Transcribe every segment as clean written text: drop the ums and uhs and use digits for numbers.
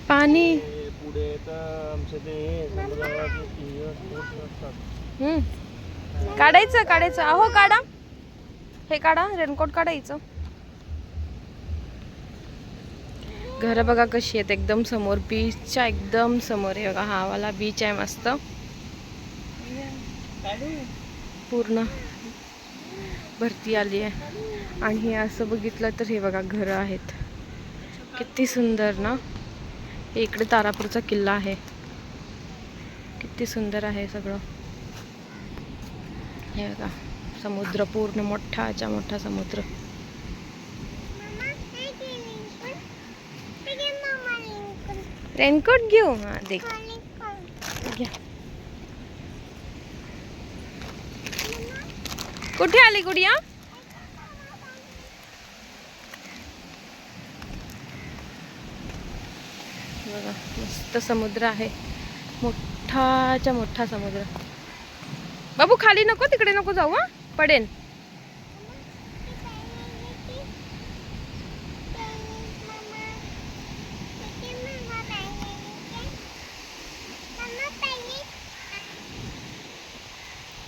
पाणी पुढे तर आमचं ते काढायचं अहो काढा, हे काढा, रेनकोट काढायचं. घर बघा कशी आहेत, एकदम समोर बीचच्या एकदम समोर आहे बघा. हा वाला बीच आहे मस्त, पूर्ण भरती आली आहे. आणि हे असं बघितलं तर हे बघा घर आहेत, किती सुंदर ना. हे इकडे तारापूरचा किल्ला आहे, किती सुंदर आहे सगळं. हे बघा समुद्र, पूर्ण मोठाच्या मोठा समुद्र. रेनकोट घेऊ, हा देख घ्या. कुठे आली गुडिया? बघा मस्त समुद्र आहे, मोठाच्या मोठा समुद्र. बाबू खाली नको, तिकडे नको जाऊ, हा पडेल.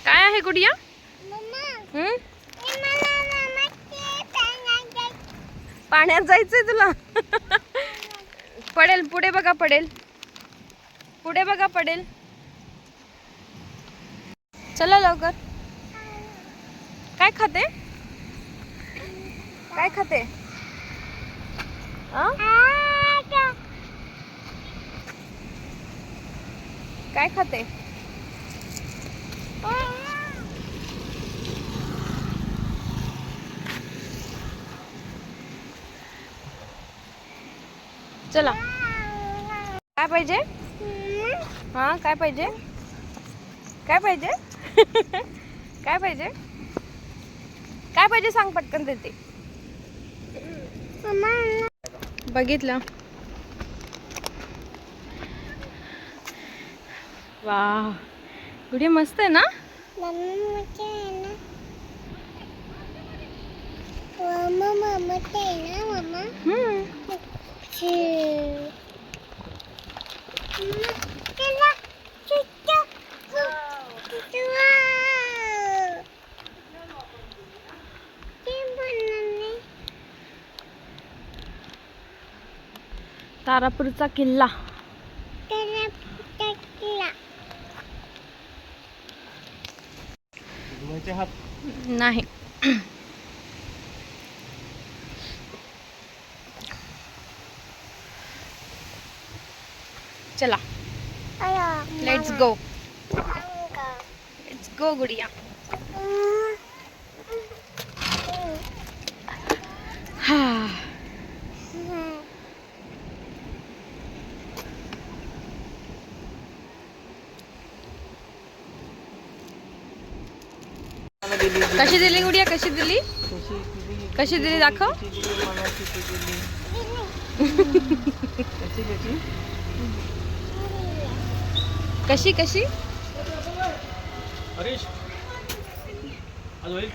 काय आहे गुडिया? पाण्यात जायचंय तुला? पडेल, पुढे बघा पडेल, पुढे बघा पडेल. चला लवकर. काय खाते? काय खाते? काय खाते? चला. काय पाहिजे? हा काय पाहिजे? काय पाहिजे? काय पाहिजे? काय पाहिजे सांग, पटकन देते. बघितलं? वाह गुडिया मस्त आहे ना. तारापूरचा किल्ला. नाही. चला let's go, let's go Gudiya. हा कशी दिली गुडिया? कशी दिली? कशी दिली दाखव. कशी कशी? हरीश आज होईल.